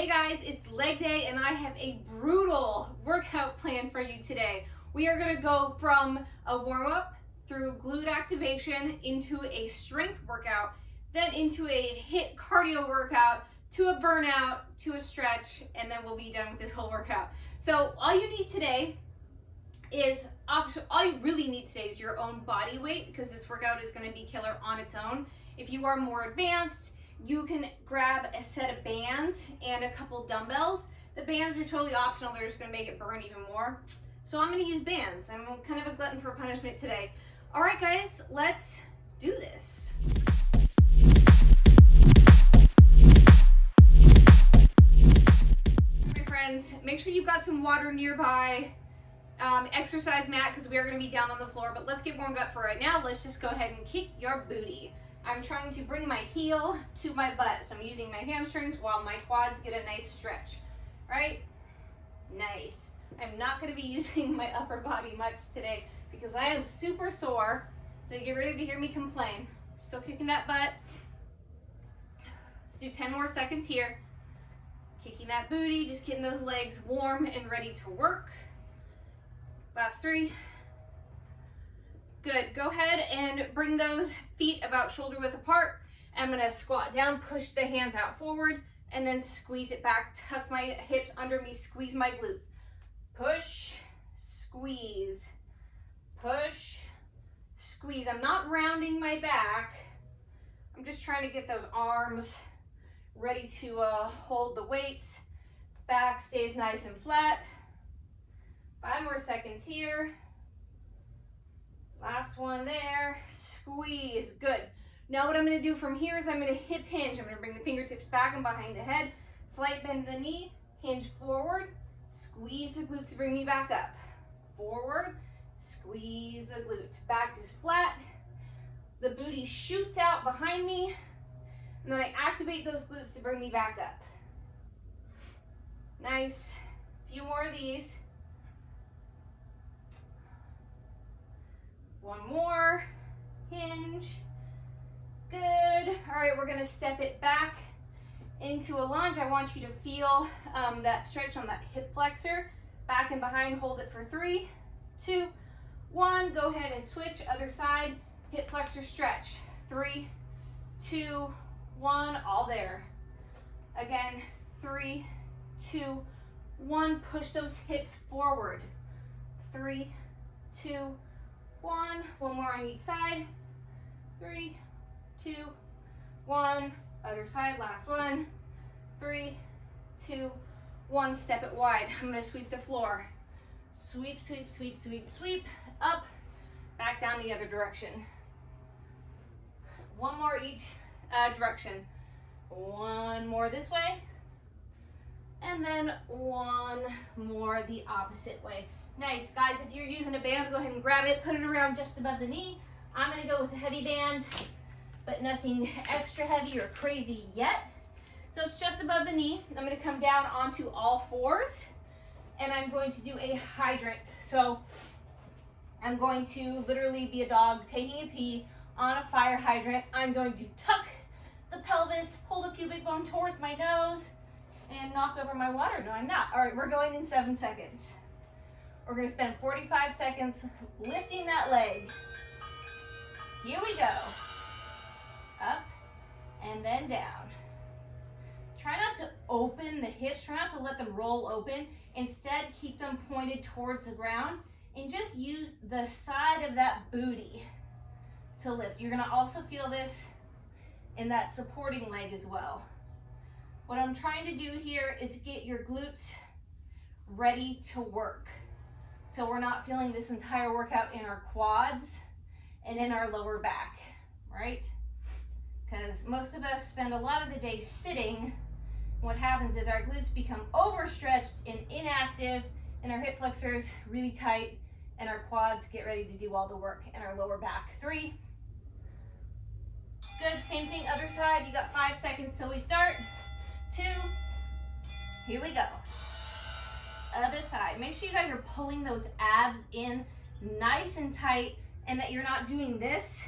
Hey guys, it's leg day and I have a brutal workout plan for you today. We are going to go from a warm-up through glute activation into a strength workout, then into a HIIT cardio workout, to a burnout, to a stretch, and then we'll be done with this whole workout. So all you need today is, all you really need today is your own body weight, because this workout is going to be killer on its own. If you are more advanced, you can grab a set of bands and a couple dumbbells. The bands are totally optional. They're just going to make it burn even more. So I'm going to use bands. I'm kind of a glutton for punishment today. All right, guys, let's do this. My friends, make sure you've got some water nearby. Exercise mat, because we are going to be down on the floor. But let's get warmed up for right now. Let's just go ahead and kick your booty. I'm trying to bring my heel to my butt. So I'm using my hamstrings while my quads get a nice stretch. Right? Nice. I'm not going to be using my upper body much today because I am super sore. So get ready to hear me complain. Still kicking that butt. Let's do 10 more seconds here. Kicking that booty, just getting those legs warm and ready to work. Last 3. Good. Go ahead and bring those feet about shoulder width apart. I'm going to squat down, push the hands out forward, and then squeeze it back. Tuck my hips under me, squeeze my glutes. Push, squeeze, push, squeeze. I'm not rounding my back. I'm just trying to get those arms ready to hold the weights. Back stays nice and flat. 5 more seconds here. Last one there. Squeeze. Good. Now what I'm going to do from here is I'm going to hip hinge. I'm going to bring the fingertips back and behind the head. Slight bend of the knee. Hinge forward. Squeeze the glutes to bring me back up. Forward. Squeeze the glutes. Back is flat. The booty shoots out behind me. And then I activate those glutes to bring me back up. Nice. A few more of these. One more. Hinge. Good. All right, we're going to step it back into a lunge. I want you to feel that stretch on that hip flexor. Back and behind. Hold it for 3, 2, 1. Go ahead and switch. Other side. Hip flexor stretch. 3, 2, 1. All there. Again. 3, 2, 1. Push those hips forward. 3, 2, 1. One more on each side. 3, 2, 1. Other side. Last one. 3, 2, 1. Step it wide. I'm going to sweep the floor. Sweep, sweep, sweep, sweep, sweep. Up. Back down the other direction. One more each direction. One more this way. And then one more the opposite way. Nice. Guys, if you're using a band, go ahead and grab it. Put it around just above the knee. I'm going to go with a heavy band, but nothing extra heavy or crazy yet. So it's just above the knee. I'm going to come down onto all fours, and I'm going to do a hydrant. So I'm going to literally be a dog taking a pee on a fire hydrant. I'm going to tuck the pelvis, pull the pubic bone towards my nose, and knock over my water. No, I'm not. All right, we're going in 7 seconds. We're going to spend 45 seconds lifting that leg. Here we go. Up and then down. Try not to open the hips. Try not to let them roll open. Instead, keep them pointed towards the ground and just use the side of that booty to lift. You're going to also feel this in that supporting leg as well. What I'm trying to do here is get your glutes ready to work. So we're not feeling this entire workout in our quads and in our lower back, right? Because most of us spend a lot of the day sitting. What happens is our glutes become overstretched and inactive, and our hip flexors really tight, and our quads get ready to do all the work, and our lower back. 3. Good. Same thing, other side. You got 5 seconds till we start. 2. Here we go. Other side. Make sure you guys are pulling those abs in nice and tight, and that you're not doing this,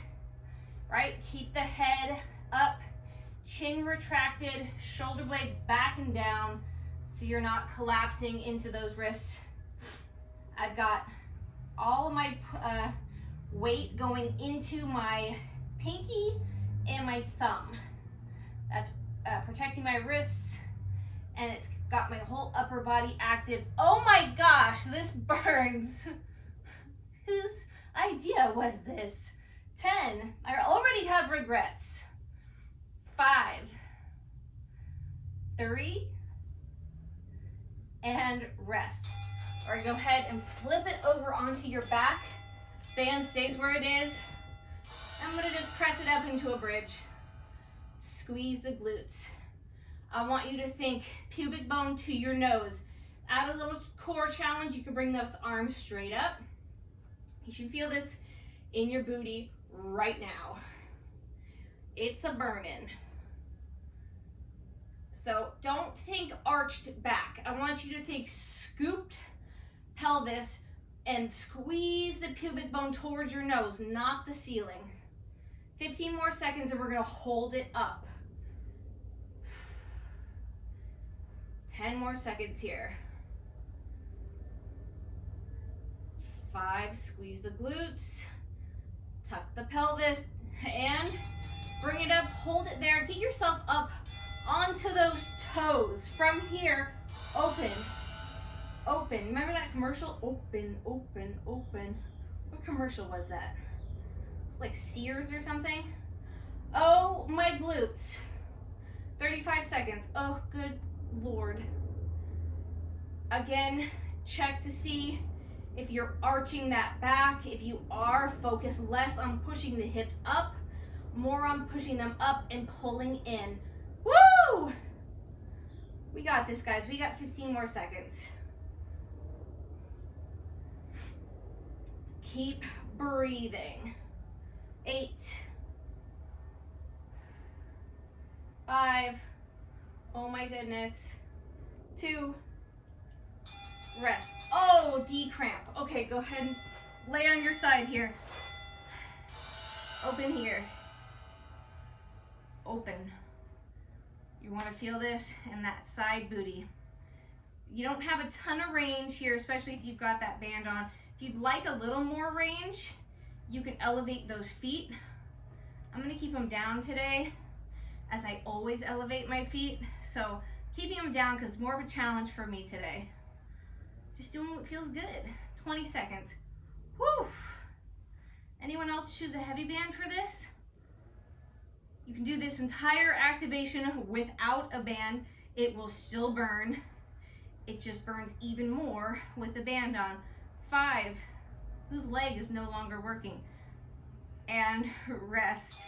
right? Keep the head up, Chin retracted, shoulder blades back and down so you're not collapsing into those wrists. I've got all of my weight going into my pinky and my thumb. That's protecting my wrists, and it's got my whole upper body active. Oh my gosh, this burns. Whose idea was this? 10. I already have regrets. 5, 3, and rest. Or go ahead and flip it over onto your back. Band stays where it is. I'm gonna just press it up into a bridge. Squeeze the glutes. I want you to think pubic bone to your nose. Add a little core challenge. You can bring those arms straight up. You should feel this in your booty right now. It's a burn-in. So don't think arched back. I want you to think scooped pelvis and squeeze the pubic bone towards your nose, not the ceiling. 15 more seconds and we're gonna hold it up. 10 more seconds here. 5, squeeze the glutes, tuck the pelvis, and bring it up, hold it there. Get yourself up onto those toes. From here, open, open. Remember that commercial? Open, open, open. What commercial was that? It was like Sears or something. Oh, my glutes. 35 seconds. Oh, good Lord. Again, check to see if you're arching that back. If you are, focus less on pushing the hips up, more on pushing them up and pulling in. Woo! We got this, guys. We got 15 more seconds. Keep breathing. 8, 5, oh my goodness, 2, rest. Oh, D-cramp. Okay, go ahead and lay on your side here. Open here. Open. You want to feel this in that side booty. You don't have a ton of range here, especially if you've got that band on. If you'd like a little more range, you can elevate those feet. I'm going to keep them down today, as I always elevate my feet. So keeping them down because it's more of a challenge for me today. Just doing what feels good. 20 seconds. Whew. Anyone else choose a heavy band for this? You can do this entire activation without a band. It will still burn. It just burns even more with the band on. 5, whose leg is no longer working. And rest.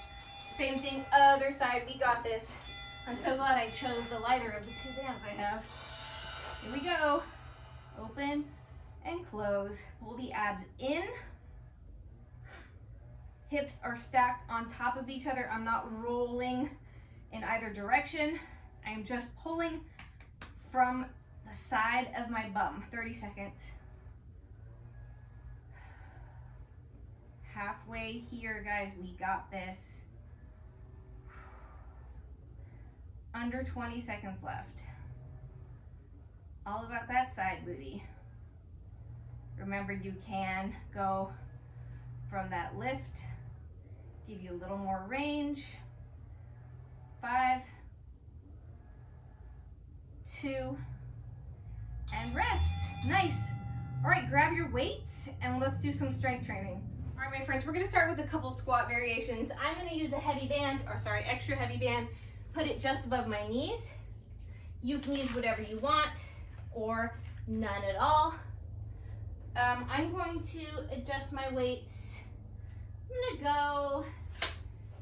Same thing, other side. We got this. I'm so glad I chose the lighter of the 2 bands I have. Here we go. Open and close. Pull the abs in. Hips are stacked on top of each other. I'm not rolling in either direction. I am just pulling from the side of my bum. 30 seconds. Halfway here, guys. We got this. Under 20 seconds left. All about that side booty. Remember, you can go from that lift, give you a little more range. 5, 2, and rest. Nice. All right, grab your weights and let's do some strength training. All right, my friends, we're gonna start with a couple squat variations. I'm gonna use a heavy band, or sorry, extra heavy band, put it just above my knees. You can use whatever you want or none at all. I'm going to adjust my weights. I'm gonna go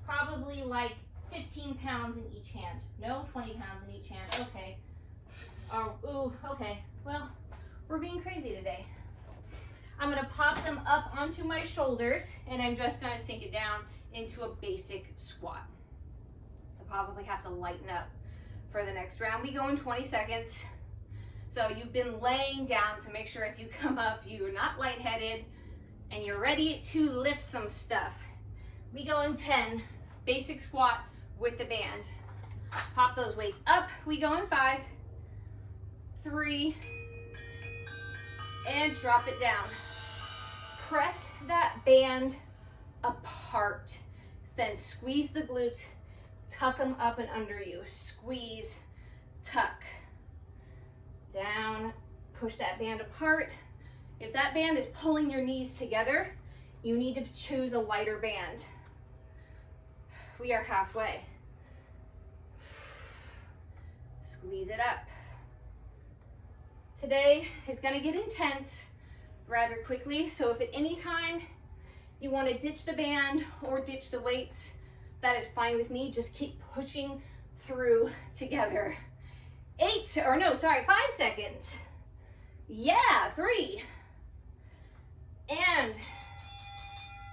probably like 15 pounds in each hand. No, 20 pounds in each hand. Okay. Ooh, okay. Well, we're being crazy today. I'm gonna pop them up onto my shoulders and I'm just gonna sink it down into a basic squat. I'll probably have to lighten up for the next round. We go in 20 seconds. So you've been laying down, so make sure as you come up, you're not lightheaded and you're ready to lift some stuff. We go in 10, basic squat with the band. Pop those weights up. We go in 5, 3, and drop it down. Press that band apart. Then squeeze the glutes, tuck them up and under you. Squeeze, tuck, down, push that band apart. If that band is pulling your knees together, you need to choose a lighter band. We are halfway. Squeeze it up. Today is going to get intense rather quickly, so if at any time you want to ditch the band or ditch the weights, that is fine with me. Just keep pushing through together. 5 seconds. Yeah, 3. And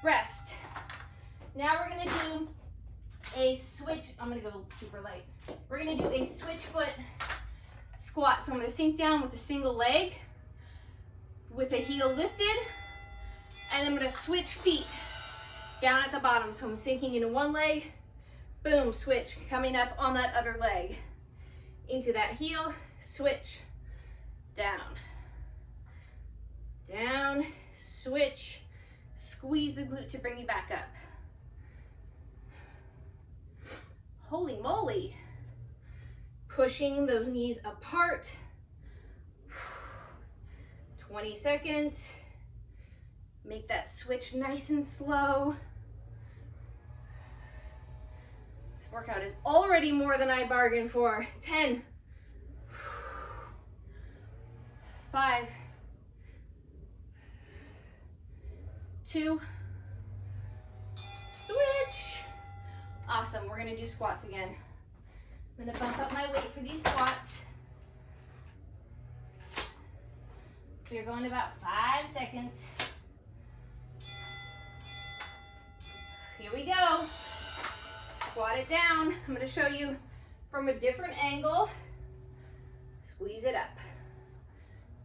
rest. Now we're gonna do a switch. I'm gonna go super light. We're gonna do a Switchfoot Squat. So I'm gonna sink down with a single leg with the heel lifted, and I'm gonna switch feet down at the bottom. So I'm sinking into one leg, boom, switch, coming up on that other leg. Into that heel, switch, down, down, switch, squeeze the glute to bring you back up. Holy moly. Pushing those knees apart. 20 seconds. Make that switch nice and slow. This workout is already more than I bargained for. 10. 5. 2. Switch. Awesome. We're going to do squats again. I'm going to bump up my weight for these squats. We're going about 5 seconds. Here we go. Squat it down. I'm going to show you from a different angle. Squeeze it up.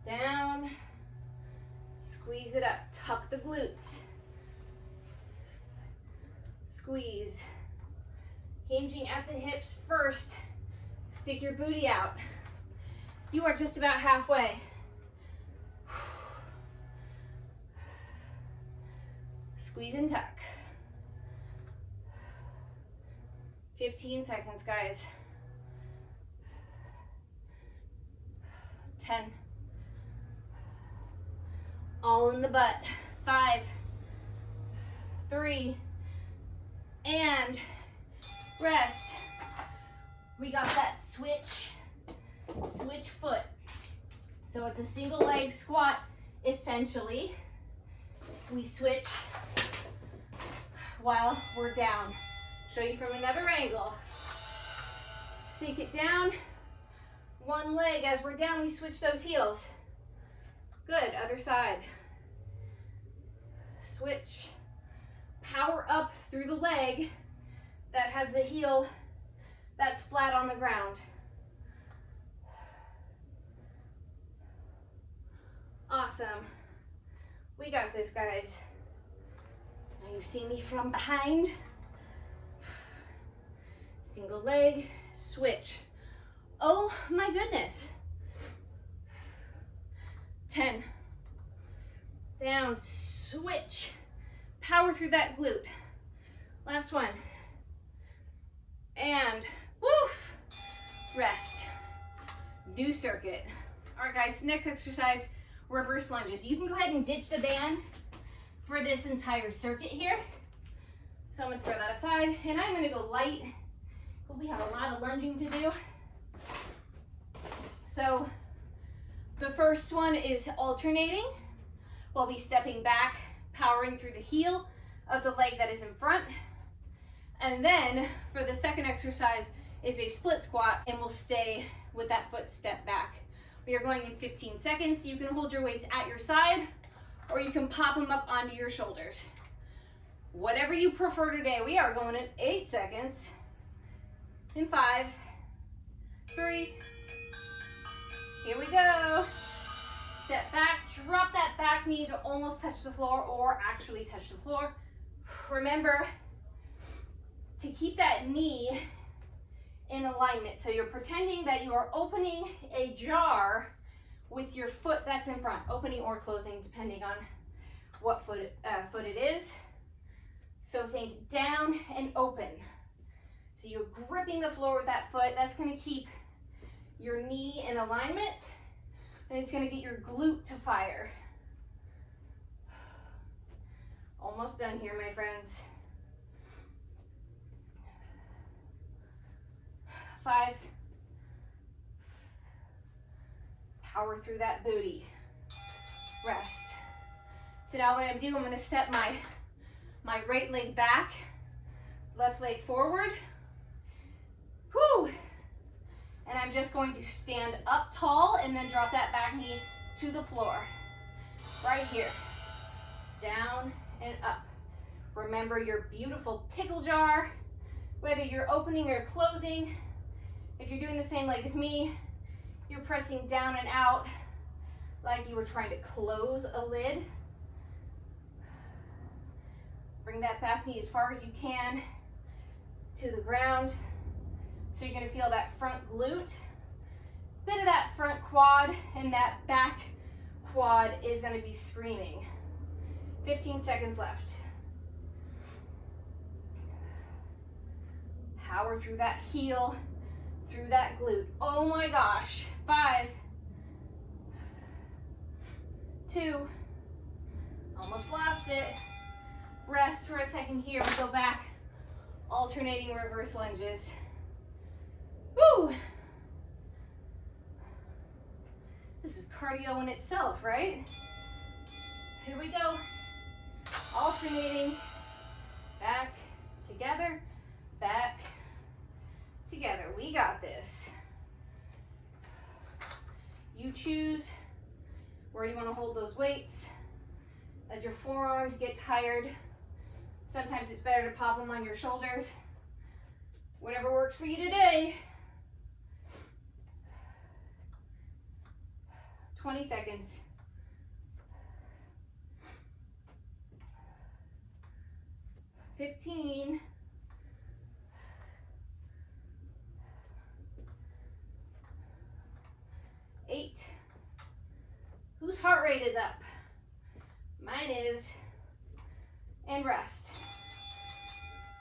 Down. Squeeze it up. Tuck the glutes. Squeeze. Hinging at the hips first. Stick your booty out. You are just about halfway. Squeeze and tuck. 15 seconds, guys. 10. All in the butt. 5, 3, and rest. We got that switch foot. So it's a single leg squat, essentially. We switch while we're down. Show you from another angle. Sink it down. One leg, as we're down, we switch those heels. Good, other side. Switch. Power up through the leg that has the heel that's flat on the ground. Awesome. We got this, guys. Now you see me from behind. Single leg, switch. Oh my goodness. 10. Down, switch. Power through that glute. Last one. And woof. Rest. New circuit. All right, guys, next exercise, reverse lunges. You can go ahead and ditch the band for this entire circuit here. So I'm gonna throw that aside, and I'm gonna go light. We have a lot of lunging to do. So the first one is alternating. We'll be stepping back, powering through the heel of the leg that is in front. And then for the second exercise is a split squat, and we'll stay with that foot step back. We are going in 15 seconds. You can hold your weights at your side, or you can pop them up onto your shoulders. Whatever you prefer today. We are going in 8 seconds. In 5, 3, here we go. Step back, drop that back knee to almost touch the floor or actually touch the floor. Remember to keep that knee in alignment. So you're pretending that you are opening a jar with your foot that's in front, opening or closing depending on what foot it is. So think down and open. So you're gripping the floor with that foot. That's going to keep your knee in alignment, and it's going to get your glute to fire. Almost done here, my friends. 5. Power through that booty. Rest. So now what I'm doing, I'm going to step my right leg back, left leg forward. Whew. And I'm just going to stand up tall and then drop that back knee to the floor. Right here. Down and up. Remember your beautiful pickle jar, whether you're opening or closing. If you're doing the same leg as me, you're pressing down and out like you were trying to close a lid. Bring that back knee as far as you can to the ground. So you're going to feel that front glute, bit of that front quad, and that back quad is going to be screaming. 15 seconds left. Power through that heel, through that glute. Oh my gosh. 5, 2, almost lost it. Rest for a second here. We go back, alternating reverse lunges. Woo! This is cardio in itself, right? Here we go. Alternating, back, together, back, together. We got this. You choose where you want to hold those weights. As your forearms get tired, sometimes it's better to pop them on your shoulders. Whatever works for you today. 20 seconds. 15. 8. Whose heart rate is up? Mine is. And rest.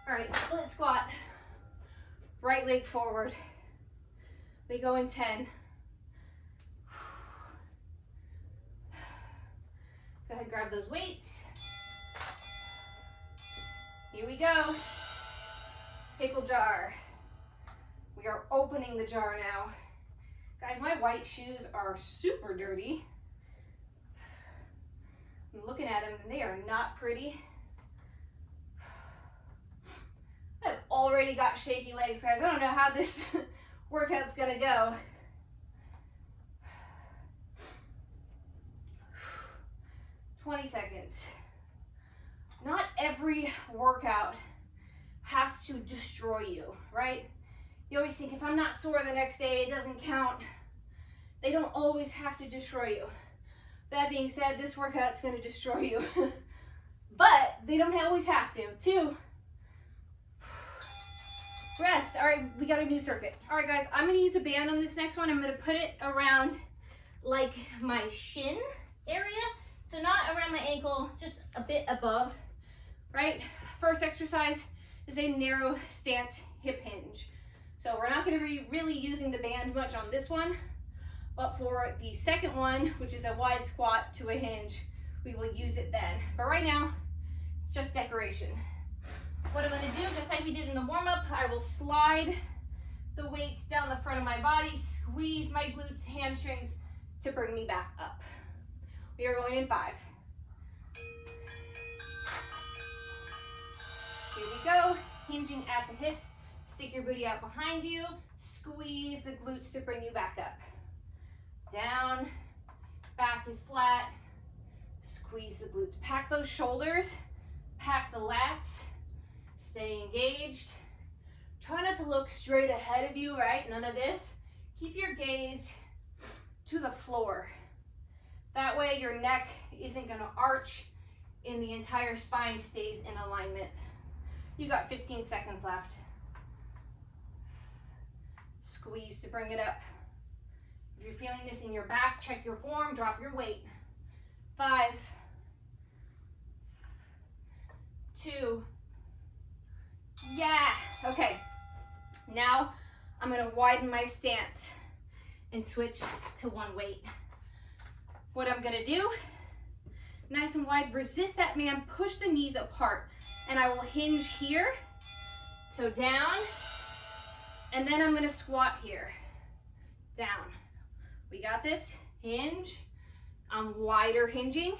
All right, split squat. Right leg forward. We go in 10. Go ahead, grab those weights. Here we go. Pickle jar. We are opening the jar now. Guys, my white shoes are super dirty. I'm looking at them and they are not pretty. I've already got shaky legs, guys. I don't know how this workout's gonna go. 20 seconds. Not every workout has to destroy you, right? You always think, if I'm not sore the next day, it doesn't count. They don't always have to destroy you. That being said, this workout's gonna destroy you. But they don't always have to. 2. Rest. All right, we got a new circuit. All right, guys, I'm gonna use a band on this next one. I'm gonna put it around like my shin area. So not around my ankle, just a bit above, right? First exercise is a narrow stance hip hinge. So we're not gonna be really using the band much on this one, but for the second one, which is a wide squat to a hinge, we will use it then. But right now, it's just decoration. What I'm gonna do, just like we did in the warm-up, I will slide the weights down the front of my body, squeeze my glutes, hamstrings to bring me back up. We are going in 5. Here we go, hinging at the hips, stick your booty out behind you, squeeze the glutes to bring you back up. Down, back is flat, squeeze the glutes. Pack those shoulders, pack the lats, stay engaged. Try not to look straight ahead of you, right? None of this. Keep your gaze to the floor. That way your neck isn't gonna arch and the entire spine stays in alignment. You got 15 seconds left. Squeeze to bring it up. If you're feeling this in your back, check your form, drop your weight. 5, 2, yeah, okay. Now I'm gonna widen my stance and switch to one weight. What I'm gonna do, nice and wide, resist that man, push the knees apart, and I will hinge here, so down, and then I'm gonna squat here, down. We got this, hinge, I'm wider hinging,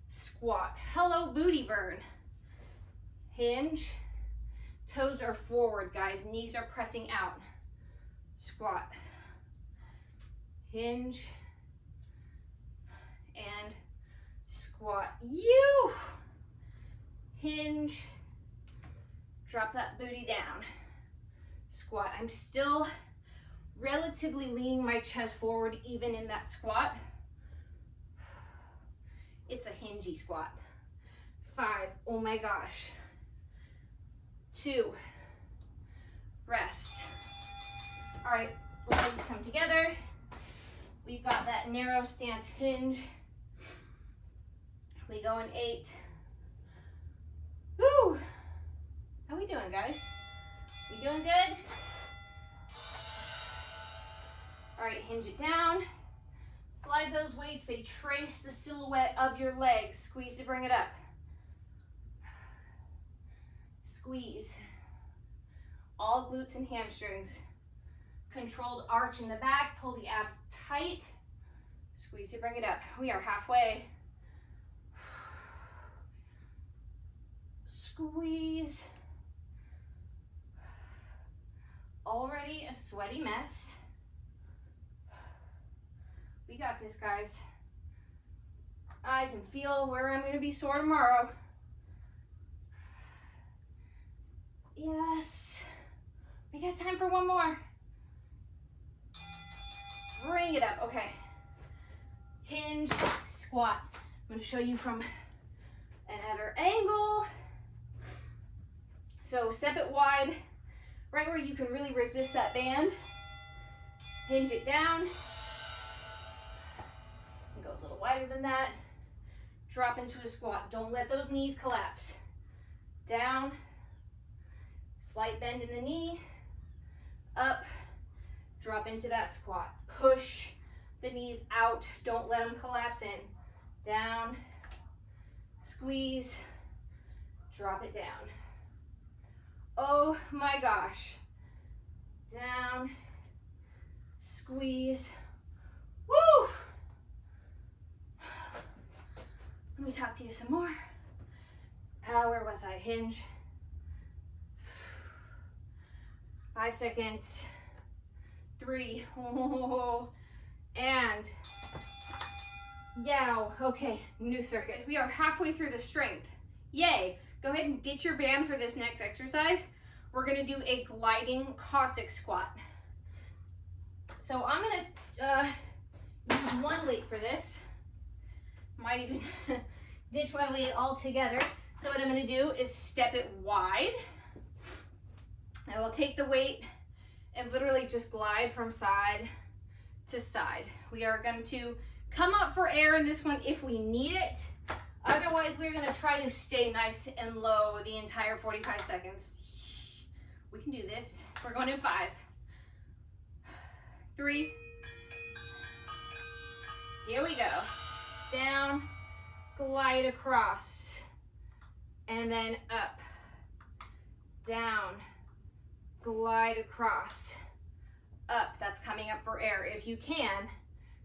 squat. Hello, booty burn. Hinge, toes are forward, guys, knees are pressing out. Squat, hinge, and squat. You hinge, drop that booty down. Squat. I'm still relatively leaning my chest forward even in that squat. It's a hingy squat. 5, oh my gosh. 2, rest. All right, legs come together. We've got that narrow stance hinge. We go in 8. Woo! How we doing, guys? We doing good? All right, hinge it down. Slide those weights, they trace the silhouette of your legs. Squeeze to bring it up. Squeeze. All glutes and hamstrings. Controlled arch in the back, pull the abs tight. Squeeze to bring it up. We are halfway. Squeeze. Already a sweaty mess. We got this, guys. I can feel where I'm gonna be sore tomorrow. Yes. We got time for one more. Bring it up, okay. Hinge, squat. I'm gonna show you from another angle. So step it wide, right where you can really resist that band. Hinge it down. Go a little wider than that. Drop into a squat. Don't let those knees collapse. Down. Slight bend in the knee. Up. Drop into that squat. Push the knees out. Don't let them collapse in. Down. Squeeze. Drop it down. Oh my gosh. Down. Squeeze. Woo! Let me talk to you some more. Where was I? Hinge. 5 seconds. 3. And yow. Okay, new circuit. We are halfway through the strength. Yay. Go ahead and ditch your band for this next exercise. We're gonna do a gliding Cossack squat. So I'm gonna use one weight for this. Might even ditch my weight altogether. So what I'm gonna do is step it wide. I will take the weight and literally just glide from side to side. We are going to come up for air in this one if we need it. Otherwise, we're gonna try to stay nice and low the entire 45 seconds. We can do this. We're going in 5, 3. Here we go. Down, glide across, and then up, down, glide across, up. That's coming up for air. If you can,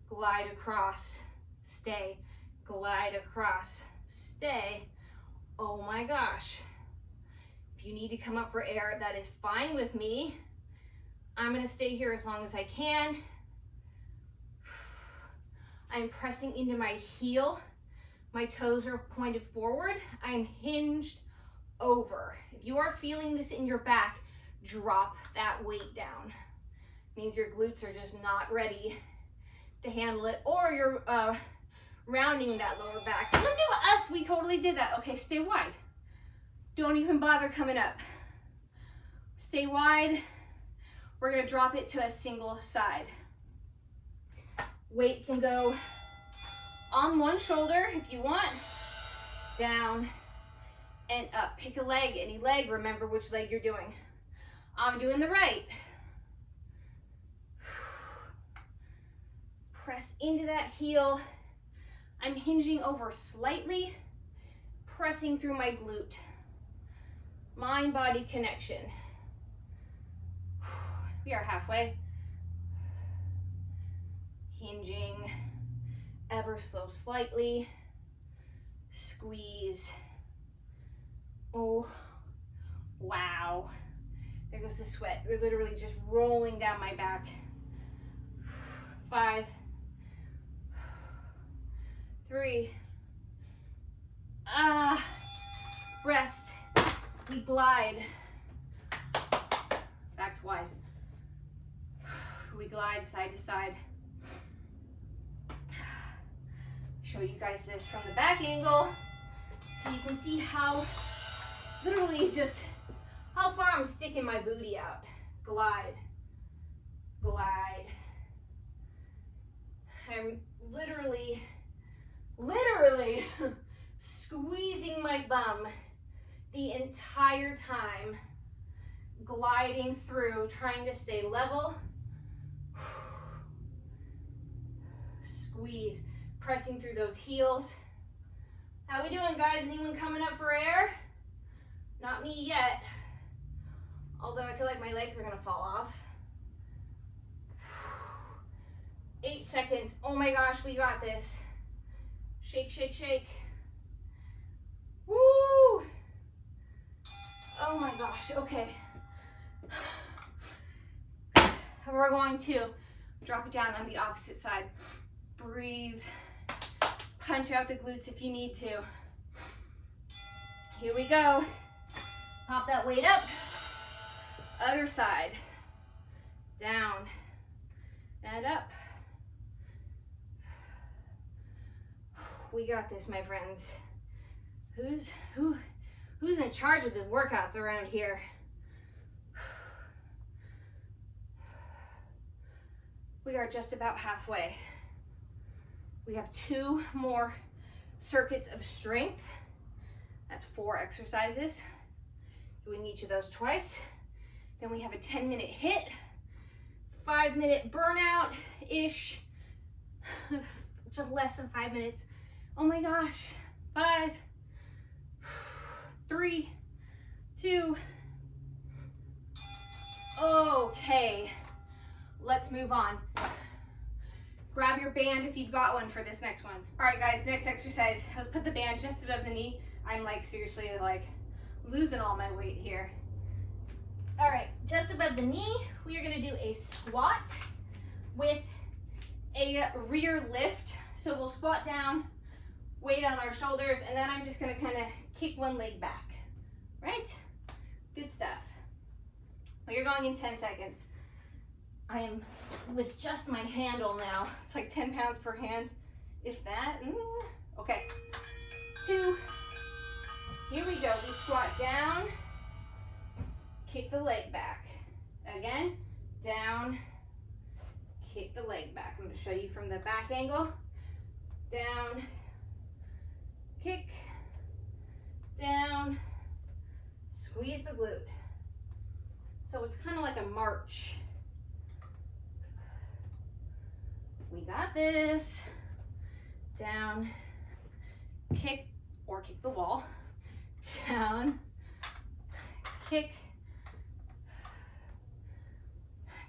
glide across, stay, glide across, stay. Oh my gosh. If you need to come up for air, that is fine with me. I'm gonna stay here as long as I can. I'm pressing into my heel. My toes are pointed forward. I am hinged over. If you are feeling this in your back, drop that weight down. It means your glutes are just not ready to handle it, or you're rounding that lower back. Look at us, we totally did that. Okay, stay wide. Don't even bother coming up. Stay wide. we're gonna drop it to a single side. Weight can go on one shoulder if you want, down and up. Pick a leg, any leg, remember which leg you're doing. I'm doing the right. Press into that heel. I'm hinging over slightly, pressing through my glute. Mind-body connection. We are halfway. Hinging ever so slightly. Squeeze. Oh, wow. There goes the sweat. We're literally just rolling down my back. 5, 3, rest. We glide. Back to wide. We glide side to side. Show you guys this from the back angle so you can see how literally just how far I'm sticking my booty out. Glide, glide. I'm literally squeezing my bum the entire time, gliding through, trying to stay level. Squeeze, pressing through those heels. How we doing, guys? Anyone coming up for air? Not me yet. Although I feel like my legs are gonna fall off. 8 seconds. Oh my gosh, we got this. Shake, shake, shake. Woo! Oh my gosh, okay. We're going to drop it down on the opposite side. Breathe. Punch out the glutes if you need to. Here we go. Pop that weight up. Other side. Down and up. We got this, my friends. Who's in charge of the workouts around here? We are just about halfway. We have 2 more circuits of strength. That's 4 exercises. Doing each of those twice. Then we have a 10-minute HIIT, 5-minute burnout-ish, just less than 5 minutes. Oh my gosh, 5, 3, 2. Okay, let's move on. Grab your band if you've got one for this next one. All right, guys, next exercise. Let's put the band just above the knee. I'm like seriously like losing all my weight here. All right, just above the knee, we are gonna do a squat with a rear lift. So we'll squat down, weight on our shoulders, and then I'm just gonna kind of kick one leg back, right? Good stuff. Well, you're going in 10 seconds. I am with just my handle now. It's like 10 pounds per hand, if that. Okay, 2. Here we go. We squat down, kick the leg back. Again, down, kick the leg back. I'm going to show you from the back angle. Down, kick, down, squeeze the glute. So it's kind of like a march. We got this. Down, kick, or kick the wall. Down, kick.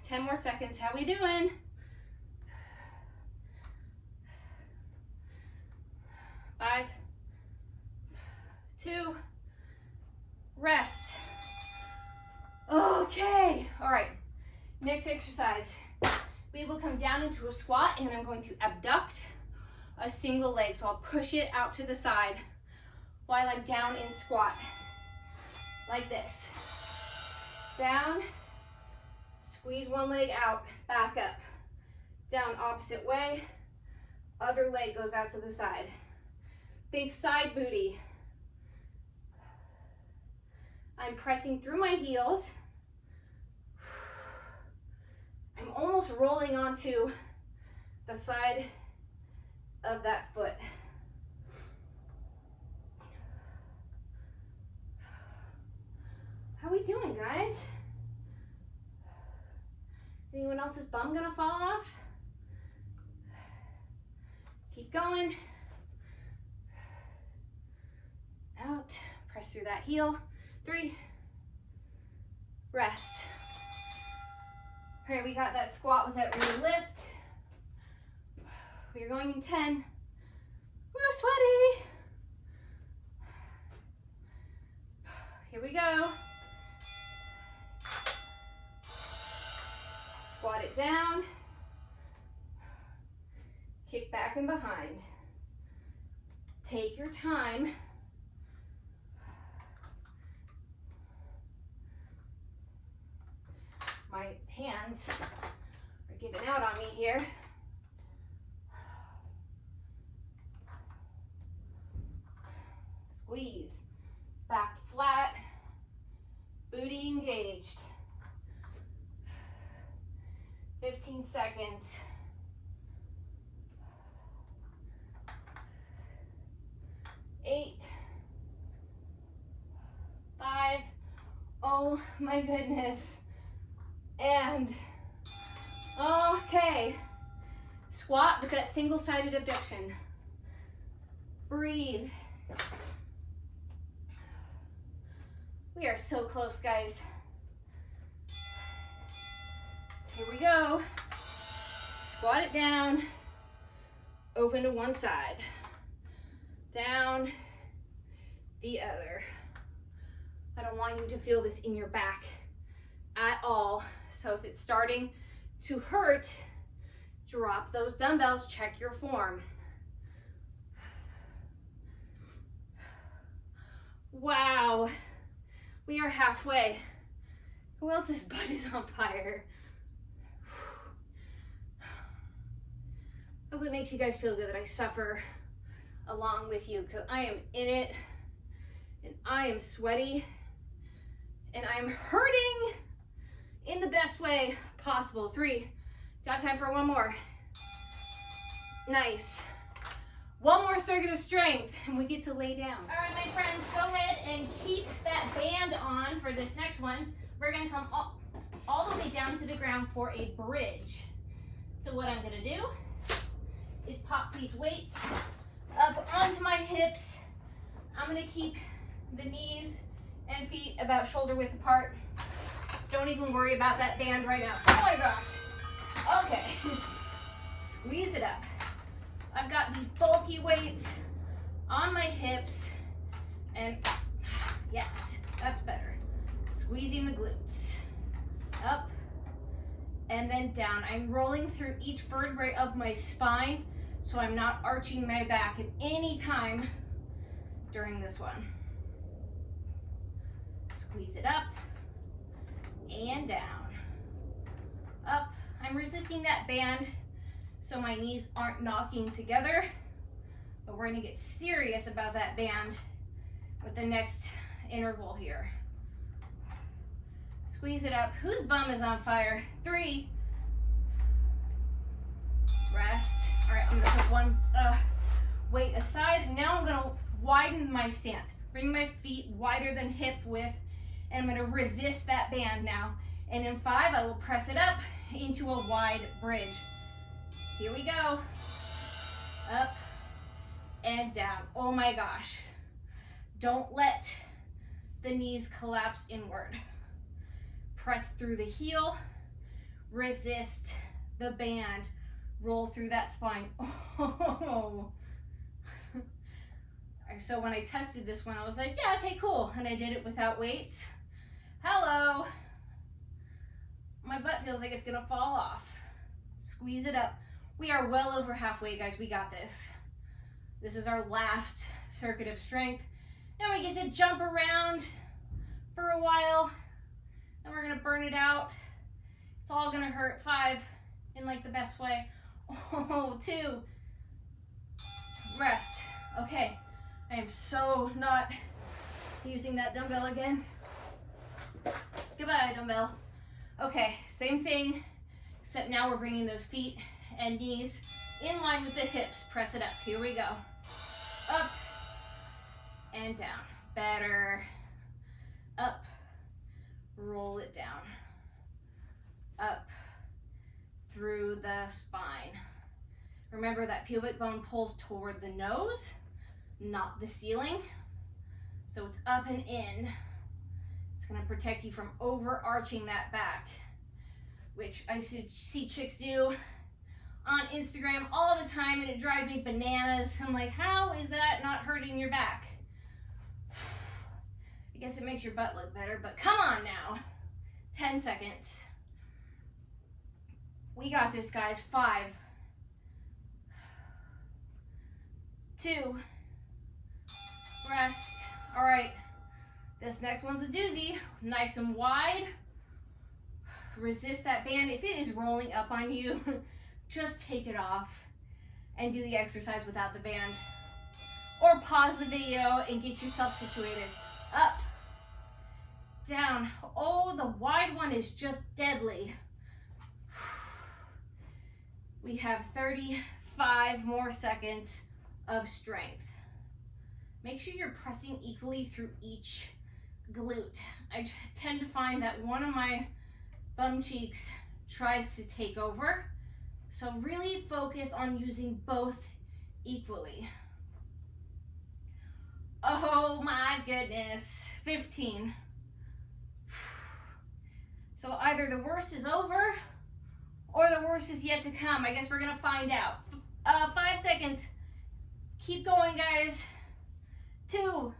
10 more seconds. How we doing? 5, 2, rest. Okay, all right. Next exercise. We will come down into a squat and I'm going to abduct a single leg. So I'll push it out to the side while I'm down in squat, like this. Down, squeeze one leg out, back up. Down opposite way, other leg goes out to the side. Big side booty. I'm pressing through my heels. I'm almost rolling onto the side of that foot. How we doing, guys? Anyone else's bum gonna fall off? Keep going. Out. Press through that heel. 3. Rest. All right, we got that squat without any lift. We are going in 10. We're sweaty. Here we go. Squat it down. Kick back and behind. Take your time. My hands are giving out on me here. Squeeze. Back flat. Booty engaged. 15 seconds. 8. 5. Oh my goodness. And okay. Squat with that single-sided abduction. Breathe. We are so close, guys. Here we go. Squat it down. Open to one side. Down the other. I don't want you to feel this in your back at all. So if it's starting to hurt, drop those dumbbells, check your form. Wow, we are halfway. Who else's butt is on fire? Hope it makes you guys feel good that I suffer along with you, because I am in it and I am sweaty and I'm hurting in the best way possible. 3. Got time for one more. Nice. One more circuit of strength and we get to lay down. All right, my friends, go ahead and keep that band on for this next one. We're gonna come all the way down to the ground for a bridge. So what I'm gonna do is pop these weights up onto my hips. I'm gonna keep the knees and feet about shoulder width apart. Don't even worry about that band right now. Oh my gosh. Okay. Squeeze it up. I've got these bulky weights on my hips, and yes, that's better. Squeezing the glutes. Up and then down. I'm rolling through each vertebrae of my spine, so I'm not arching my back at any time during this one. Squeeze it up and down. Up. I'm resisting that band so my knees aren't knocking together, but we're gonna get serious about that band with the next interval here. Squeeze it up. Whose bum is on fire? 3. Rest. All right, I'm gonna put one weight aside. Now I'm gonna widen my stance. Bring my feet wider than hip width, and I'm gonna resist that band now. And in 5, I will press it up into a wide bridge. Here we go. Up and down. Oh my gosh. Don't let the knees collapse inward. Press through the heel, resist the band, roll through that spine. Oh. So when I tested this one, I was like, yeah, okay, cool. And I did it without weights. Hello. My butt feels like it's gonna fall off. Squeeze it up. We are well over halfway, guys. We got this. This is our last circuit of strength. Now we get to jump around for a while. Then we're gonna burn it out. It's all gonna hurt. 5, in like the best way. Oh, 2. Rest. Okay. I am so not using that dumbbell again. Goodbye, dumbbell. Okay, same thing, Except now we're bringing those feet and knees in line with the hips. Press it up. Here we go. Up and down. Better. Up. Roll it down. Up through the spine. Remember that pubic bone pulls toward the nose, not the ceiling. So it's up and in. It's gonna protect you from overarching that back, which I see chicks do on Instagram all the time, and it drives me bananas. I'm like, how is that not hurting your back? I guess it makes your butt look better, but come on now. 10 seconds. We got this, guys. 5, 2, rest. All right, this next one's a doozy. Nice and wide. Resist that band. If it is rolling up on you, just take it off and do the exercise without the band. Or pause the video and get yourself situated. Up, down. Oh, the wide one is just deadly. We have 35 more seconds of strength. Make sure you're pressing equally through each glute. I tend to find that one of my bum cheeks tries to take over. So really focus on using both equally. Oh my goodness, 15. So either the worst is over or the worst is yet to come. I guess we're gonna find out. 5 seconds. Keep going, guys. 2.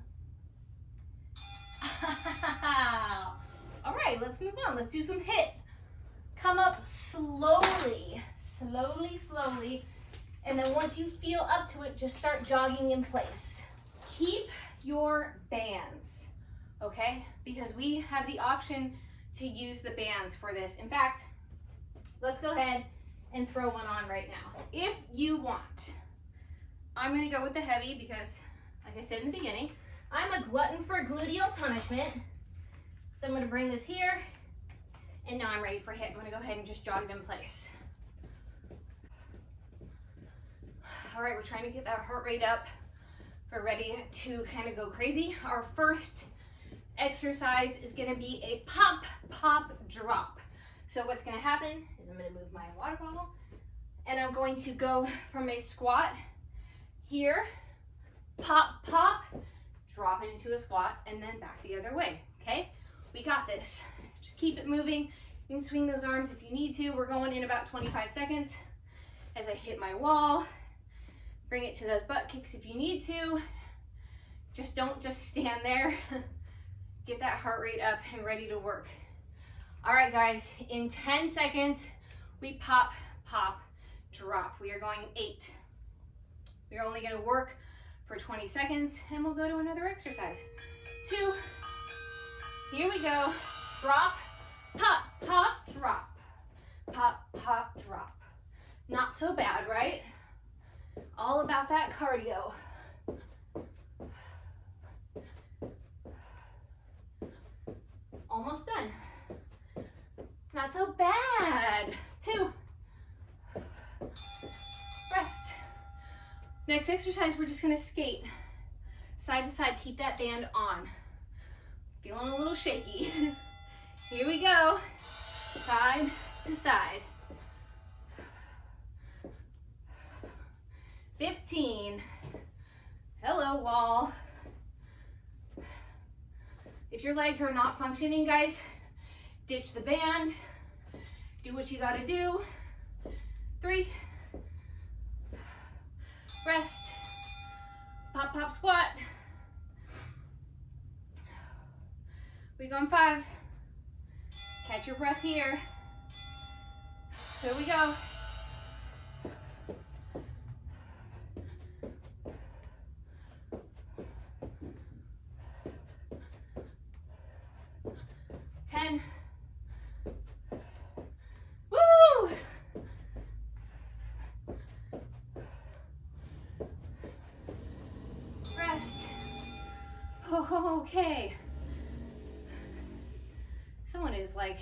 All right, let's move on. Let's do some HIIT. Come up slowly, slowly, slowly. And then once you feel up to it, just start jogging in place. Keep your bands, okay? Because we have the option to use the bands for this. In fact, let's go ahead and throw one on right now. If you want, I'm gonna go with the heavy because, like I said in the beginning, I'm a glutton for gluteal punishment. So I'm gonna bring this here, and now I'm ready for HIIT. I'm gonna go ahead and just jog it in place. All right, we're trying to get that heart rate up. We're ready to kind of go crazy. Our first exercise is gonna be a pop, pop, drop. So what's gonna happen is I'm gonna move my water bottle, and I'm going to go from a squat here, pop, pop, drop into a squat, and then back the other way, okay? We got this. Just keep it moving. You can swing those arms if you need to. We're going in about 25 seconds as I hit my wall. Bring it to those butt kicks if you need to. Just don't just stand there. Get that heart rate up and ready to work. All right, guys, in 10 seconds, we pop, pop, drop. We are going 8. We're only gonna work for 20 seconds and we'll go to another exercise. 2, here we go. Drop, pop, pop, drop. Pop, pop, drop. Not so bad, right? All about that cardio. Almost done. Not so bad. 2. Rest. Next exercise, we're just gonna skate side to side. Keep that band on. Feeling a little shaky. Here we go. Side to side. 15. Hello, wall. If your legs are not functioning, guys, ditch the band. Do what you gotta do. 3. Rest. Pop, pop, squat. We going 5. Catch your breath here. Here we go. Woo! Rest. Okay. Someone is like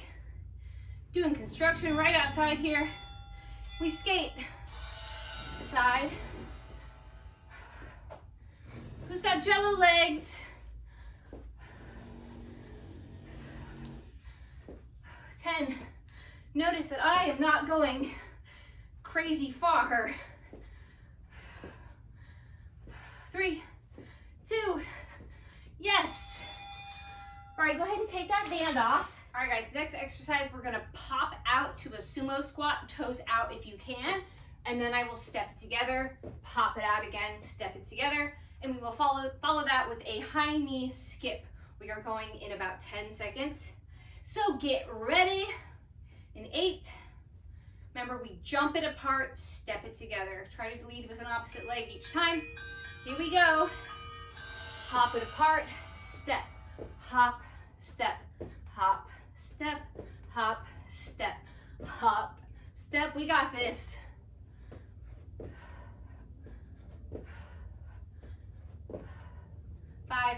Doing construction right outside here. We skate. Side. Who's got jello legs? 10. Notice that I am not going crazy far. 3, 2, yes. All right, go ahead and take that band off. All right, guys, next exercise, we're gonna pop out to a sumo squat, toes out if you can, and then I will step it together, pop it out again, step it together, and we will follow that with a high knee skip. We are going in about 10 seconds. So get ready in 8. Remember, we jump it apart, step it together. Try to lead with an opposite leg each time. Here we go. Hop it apart, step, hop, step, hop, step, hop, step, hop, step. We got this. 5.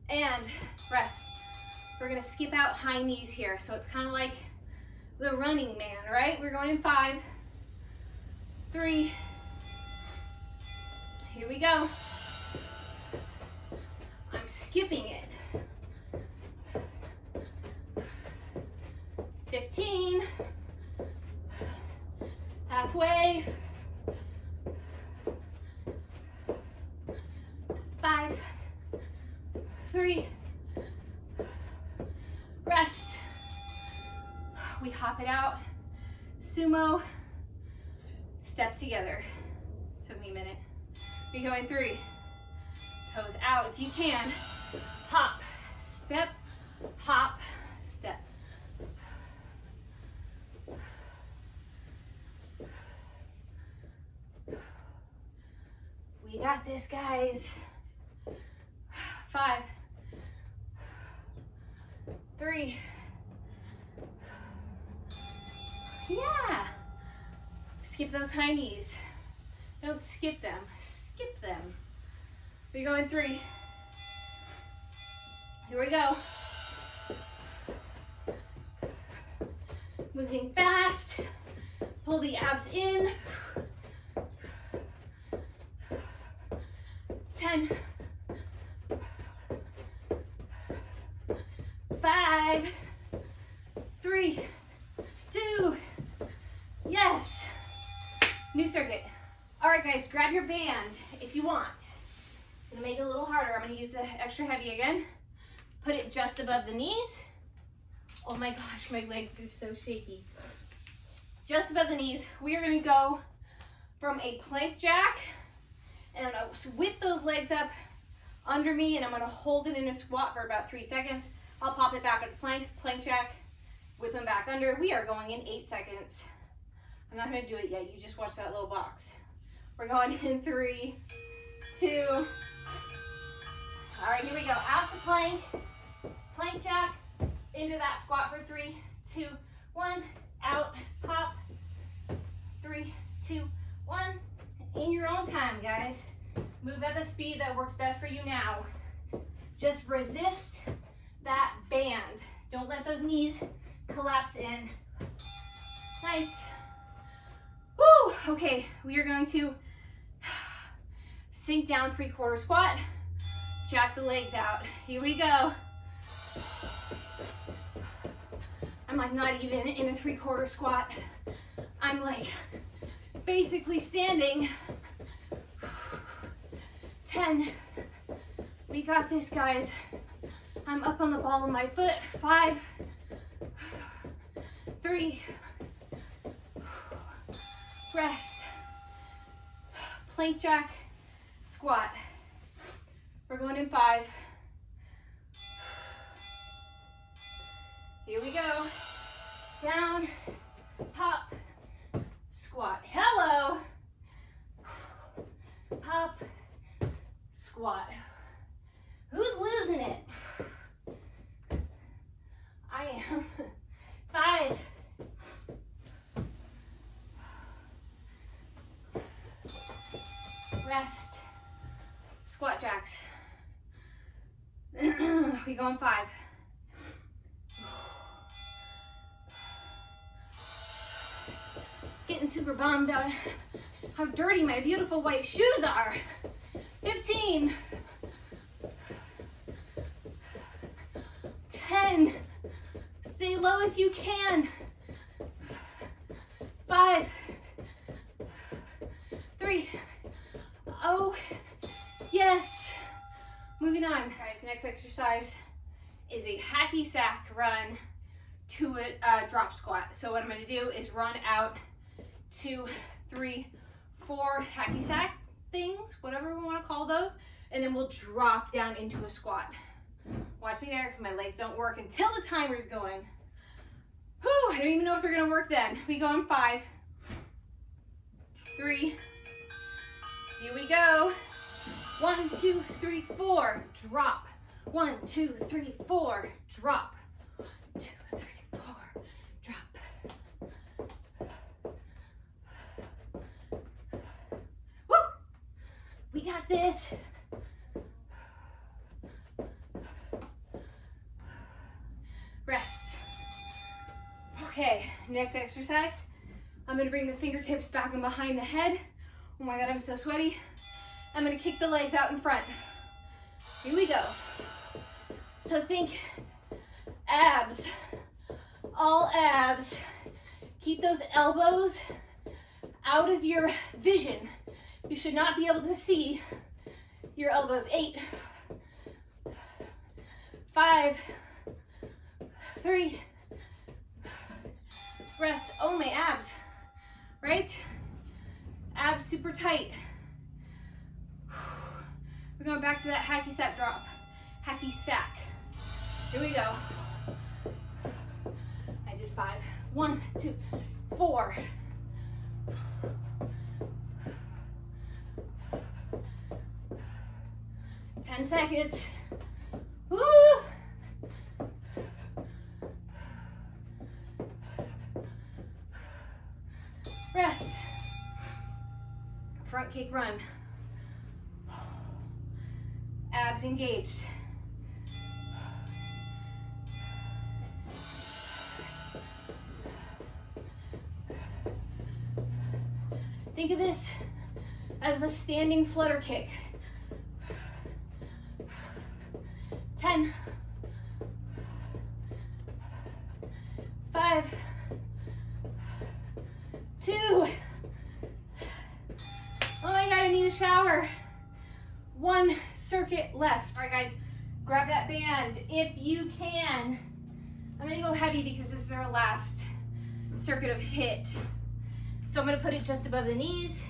And rest. We're gonna skip out high knees here. So it's kind of like the running man, right? We're going in 5, 3. Here we go. I'm skipping it. 15. Halfway. 5, 3. Rest. We hop it out. Sumo. Step together. Took me a minute. We go in 3. Toes out if you can. Hop, step, hop, step. We got this, guys. 5, 3. Yeah. Skip those high knees. Don't skip them. Skip them. We go in 3. Here we go. Moving fast. Pull the abs in. 10. 5, 3, 2. Yes. New circuit. All right, guys, grab your band if you want. I'm gonna make it a little harder. I'm gonna use the extra heavy again. Put it just above the knees. Oh my gosh, my legs are so shaky. Just above the knees. We are gonna go from a plank jack, and I'm gonna whip those legs up under me, and I'm gonna hold it in a squat for about 3 seconds. I'll pop it back at the plank jack, whip them back under. We are going in 8 seconds. I'm not gonna do it yet. You just watch that little box. We're going in 3, 2. All right, here we go. Out to plank, plank jack, into that squat for 3, 2, 1. Out, pop. 3, 2, 1. In your own time, guys. Move at the speed that works best for you now. Just resist that band. Don't let those knees collapse in. Nice. Woo! Okay, we are going to sink down 3/4 squat. Jack the legs out. Here we go. I'm like not even in a 3/4 squat. I'm like basically standing. 10. We got this, guys. I'm up on the ball of my foot. 5, 3, rest, plank jack, squat. We're going in 5. Here we go. Down, hop, squat. Hello. Hop, squat. Who's losing it? I am. 5. Rest. Squat jacks. We go in 5. Getting super bummed out how dirty my beautiful white shoes are. 15. 10. Stay low if you can. 5. 3. Oh, yes. Moving on. Guys, next exercise is a hacky sack run to a drop squat. So what I'm going to do is run out 2, 3, 4 hacky sack things, whatever we want to call those, and then we'll drop down into a squat. Watch me there because my legs don't work until the timer's going. Whew, I don't even know if they're going to work then. We go in 5, 3, here we go. 1, 2, 3, 4, drop. 1, 2, 3, 4, drop. 2, 3, 4, drop. Woo! We got this. Rest. Okay, next exercise. I'm gonna bring the fingertips back and behind the head. Oh my God, I'm so sweaty. I'm gonna kick the legs out in front. Here we go. So think abs, all abs. Keep those elbows out of your vision. You should not be able to see your elbows. 8, 5, 3, rest. Oh, my abs, right? Abs super tight. We're going back to that hacky sack drop. Hacky sack. Here we go. I did 5. 1, 2, 4. Ten seconds. Woo! Rest. Front kick run. Abs engaged. Think of this as a standing flutter kick. 10, 5, 2. Oh my God, I need a shower. 1 circuit left. All right, guys, grab that band if you can. I'm gonna go heavy because this is our last circuit of HIIT. So I'm gonna put it just above the knees.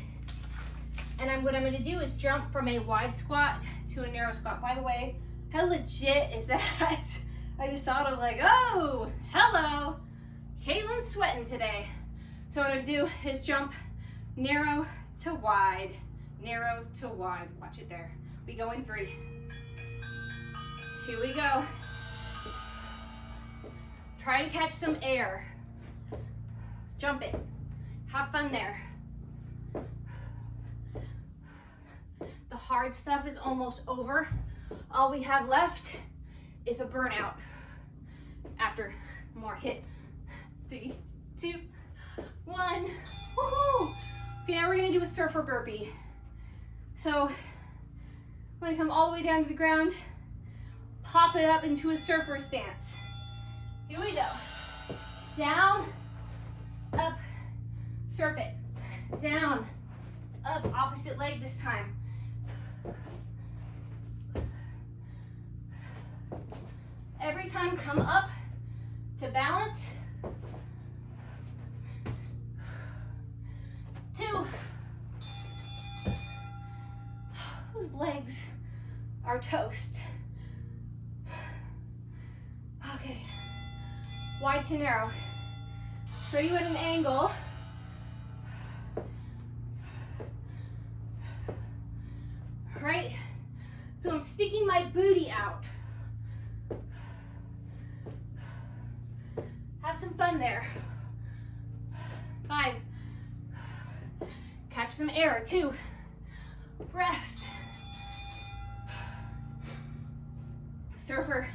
And what I'm gonna do is jump from a wide squat to a narrow squat. By the way, how legit is that? I just saw it, I was like, oh, hello. Caitlin's sweating today. So what I'm gonna do is jump narrow to wide, narrow to wide. Watch it there. We go in 3. Here we go. Try to catch some air. Jump it. Have fun there. The hard stuff is almost over. All we have left is a burnout after more HIIT. 3, 2, 1. Woohoo! Okay, now we're gonna do a surfer burpee. So I'm gonna come all the way down to the ground, pop it up into a surfer stance. Here we go. Down, up, surf it. Down, up, opposite leg this time. Every time come up to balance. 2. Those legs are toast. Okay, wide to narrow. Show you at an angle. Right? So I'm sticking my booty out. Have some fun there. 5. Catch some air. 2. Rest. Surfer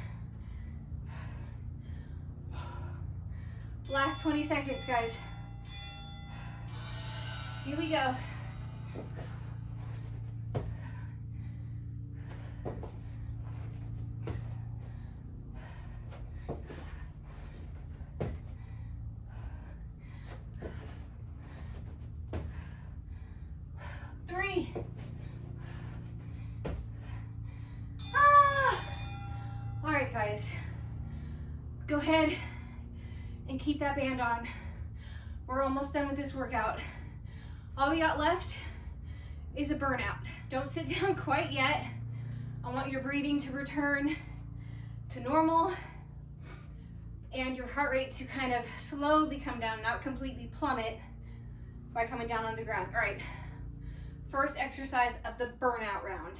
Last 20 seconds, guys. Here we go. Three. All right, guys. Go ahead and keep that band on. We're almost done with this workout. All we got left is a burnout. Don't sit down quite yet. I want your breathing to return to normal and your heart rate to kind of slowly come down, not completely plummet by coming down on the ground. All right, first exercise of the burnout round.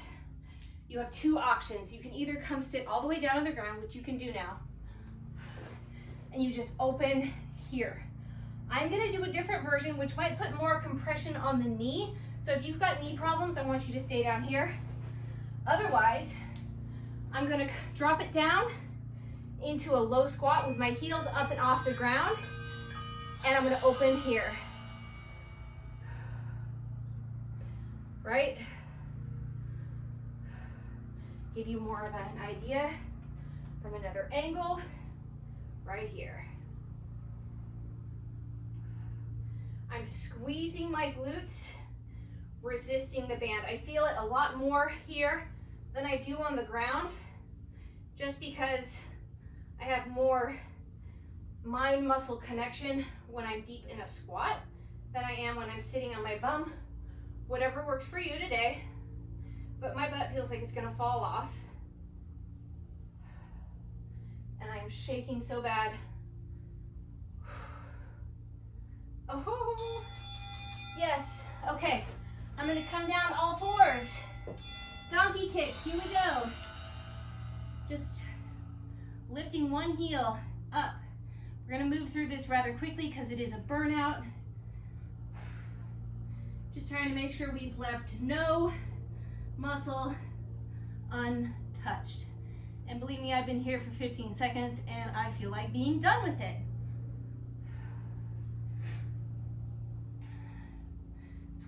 You have two options. You can either come sit all the way down on the ground, which you can do now, and you just open here. I'm gonna do a different version, which might put more compression on the knee. So if you've got knee problems, I want you to stay down here. Otherwise, I'm gonna drop it down into a low squat with my heels up and off the ground, and I'm gonna open here. Right? Give you more of an idea from another angle, right here. I'm squeezing my glutes, resisting the band. I feel it a lot more here than I do on the ground, just because I have more mind muscle connection when I'm deep in a squat than I am when I'm sitting on my bum. Whatever works for you today, but my butt feels like it's gonna fall off. And I'm shaking so bad. Oh, yes, okay. I'm gonna come down all fours. Donkey kick, here we go. Just lifting one heel up. We're gonna move through this rather quickly because it is a burnout. Just trying to make sure we've left no muscle untouched. And believe me, I've been here for 15 seconds and I feel like being done with it.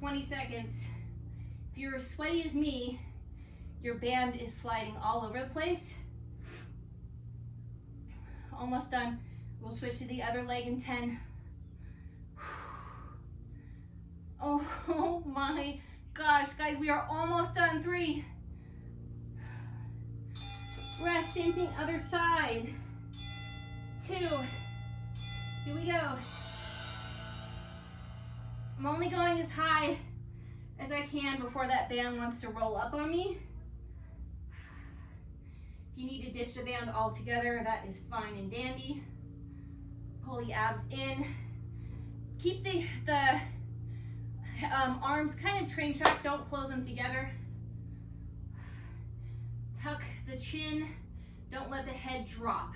20 seconds. If you're as sweaty as me, your band is sliding all over the place. Almost done. We'll switch to the other leg in 10. Oh my gosh, guys, we are almost done. 3. Rest, same thing, other side. 2. Here we go. I'm only going as high as I can before that band wants to roll up on me. If you need to ditch the band altogether, that is fine and dandy. Pull the abs in. Keep the arms kind of train track, don't close them together. Tuck the chin, don't let the head drop.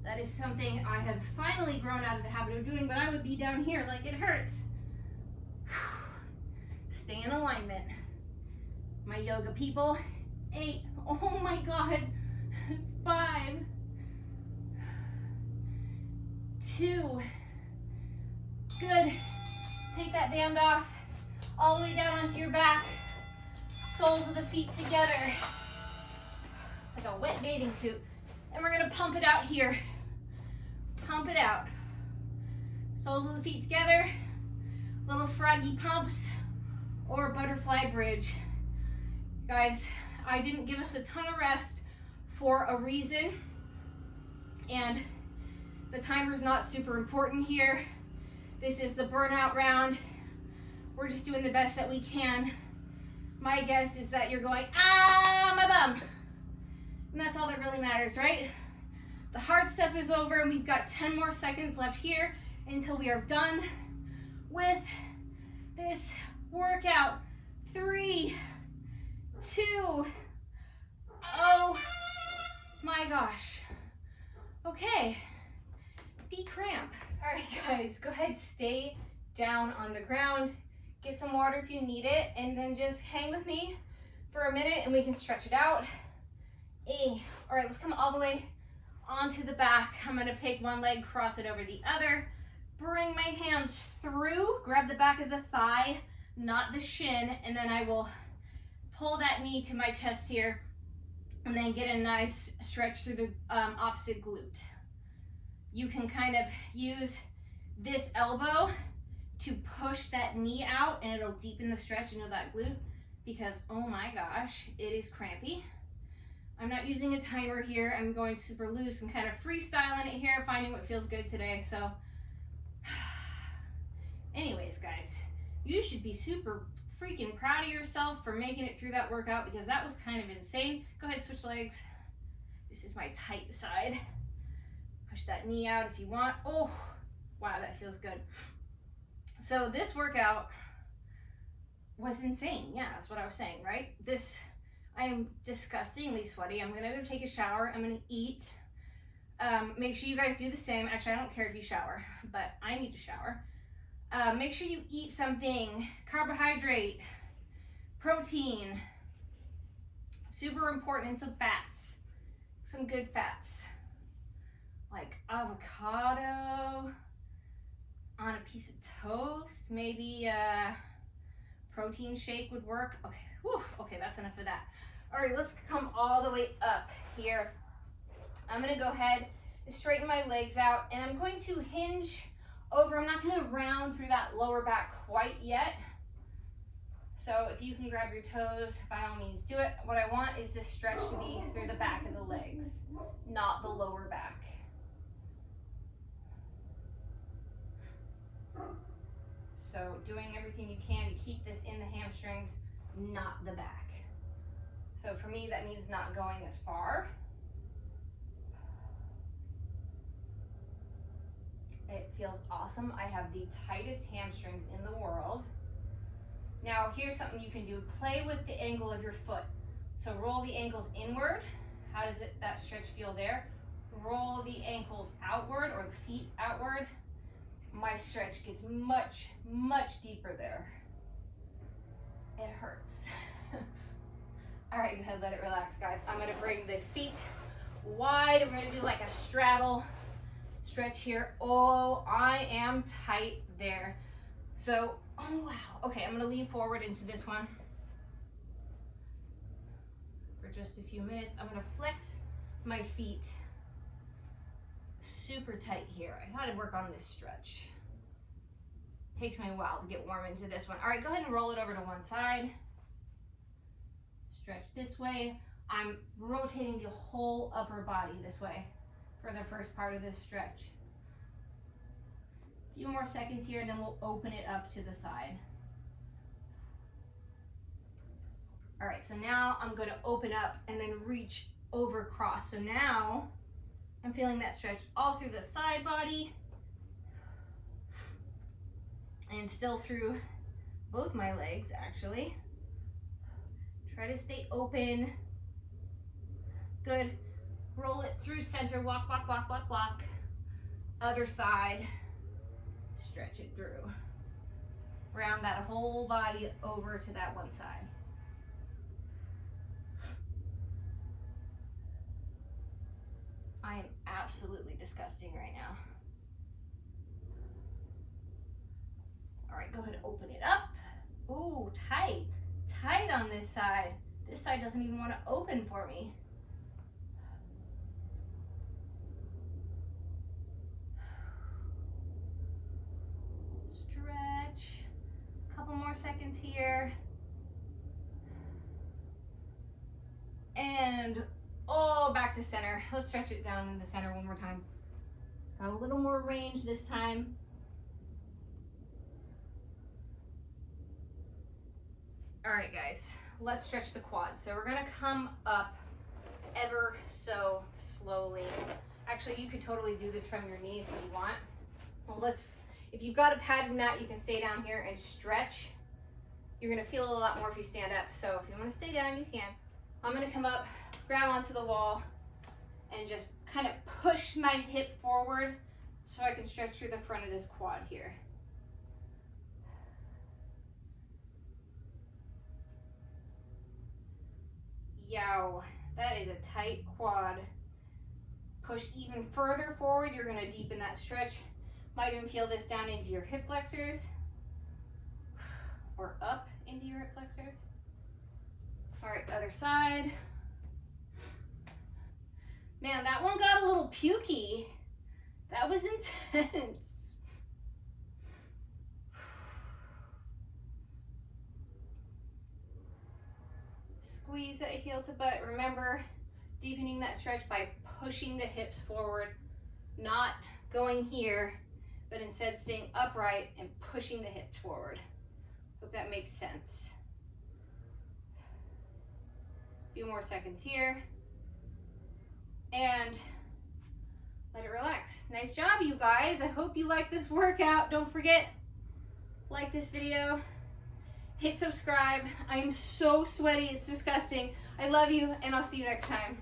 That is something I have finally grown out of the habit of doing, but I would be down here like it hurts. Stay in alignment. My yoga people. 8, oh my God. 5, 2, good. Take that band off, all the way down onto your back, soles of the feet together. It's like a wet bathing suit. And we're gonna pump it out here. Pump it out. Soles of the feet together, little froggy pumps, or butterfly bridge. Guys, I didn't give us a ton of rest for a reason, and the timer's not super important here. This is the burnout round. We're just doing the best that we can. My guess is that you're going, ah, my bum. And that's all that really matters, right? The hard stuff is over, and we've got 10 more seconds left here until we are done with this workout. 3, 2, oh my gosh. Okay, decramp. All right, guys, go ahead, stay down on the ground. Get some water if you need it, and then just hang with me for a minute and we can stretch it out. All right, let's come all the way onto the back. I'm gonna take one leg, cross it over the other, bring my hands through, grab the back of the thigh, not the shin, and then I will pull that knee to my chest here, and then get a nice stretch through the opposite glute. You can kind of use this elbow to push that knee out, and it'll deepen the stretch into that glute, because oh my gosh, it is crampy. I'm not using a timer here. I'm going super loose and kind of freestyling it here, finding what feels good today. So anyways, guys, you should be super freaking proud of yourself for making it through that workout, because that was kind of insane. Go ahead, switch legs. This is my tight side. Push that knee out if you want. Oh, wow, that feels good. So this workout was insane. Yeah, that's what I was saying, right? I am disgustingly sweaty. I'm gonna go take a shower. I'm gonna eat. Make sure you guys do the same. Actually, I don't care if you shower, but I need to shower. Make sure you eat something, carbohydrate, protein, super important, and some fats, some good fats, like avocado on a piece of toast. Maybe a protein shake would work. Okay, whew, okay, that's enough of that. All right, let's come all the way up here. I'm gonna go ahead and straighten my legs out, and I'm going to hinge over. I'm not gonna round through that lower back quite yet. So if you can grab your toes, by all means do it. What I want is this stretch to be through the back of the legs, not the lower back. So doing everything you can to keep this in the hamstrings, not the back. So for me, that means not going as far. It feels awesome. I have the tightest hamstrings in the world. Now here's something you can do. Play with the angle of your foot. So roll the ankles inward. How does that stretch feel there? Roll the ankles outward, or the feet outward. My stretch gets much, much deeper there. It hurts. All right, go ahead, let it relax, guys. I'm gonna bring the feet wide. We're gonna do like a straddle stretch here. Oh, I am tight there. So, oh wow. Okay, I'm gonna lean forward into this one for just a few minutes. I'm gonna flex my feet super tight here. I gotta work on this stretch. Takes me a while to get warm into this one. All right, go ahead and roll it over to one side. Stretch this way. I'm rotating the whole upper body this way for the first part of this stretch. A few more seconds here, and then we'll open it up to the side. All right, so now I'm gonna open up and then reach over across. So now I'm feeling that stretch all through the side body and still through both my legs, actually. Try to stay open. Good. Roll it through center, walk, walk, walk, walk, walk. Other side, stretch it through. Round that whole body over to that one side. I am absolutely disgusting right now. All right, go ahead and open it up. Ooh, tight, tight on this side. This side doesn't even want to open for me. Stretch, a couple more seconds here. And oh, back to center. Let's stretch it down in the center one more time. Got a little more range this time. All right, guys, let's stretch the quads. So we're gonna come up ever so slowly. Actually, you could totally do this from your knees if you want. Well, if you've got a padded mat, you can stay down here and stretch. You're gonna feel a lot more if you stand up. So if you wanna stay down, you can. I'm gonna come up, grab onto the wall, and just kind of push my hip forward so I can stretch through the front of this quad here. Yow, that is a tight quad. Push even further forward. You're gonna deepen that stretch. Might even feel this down into your hip flexors or up into your hip flexors. All right, other side. Man, that one got a little pukey. That was intense. Squeeze that heel to butt. Remember, deepening that stretch by pushing the hips forward, not going here, but instead staying upright and pushing the hips forward. Hope that makes sense. A few more seconds here. And let it relax. Nice job, you guys. I hope you like this workout. Don't forget, like this video, hit subscribe. I am so sweaty, it's disgusting. I love you, and I'll see you next time.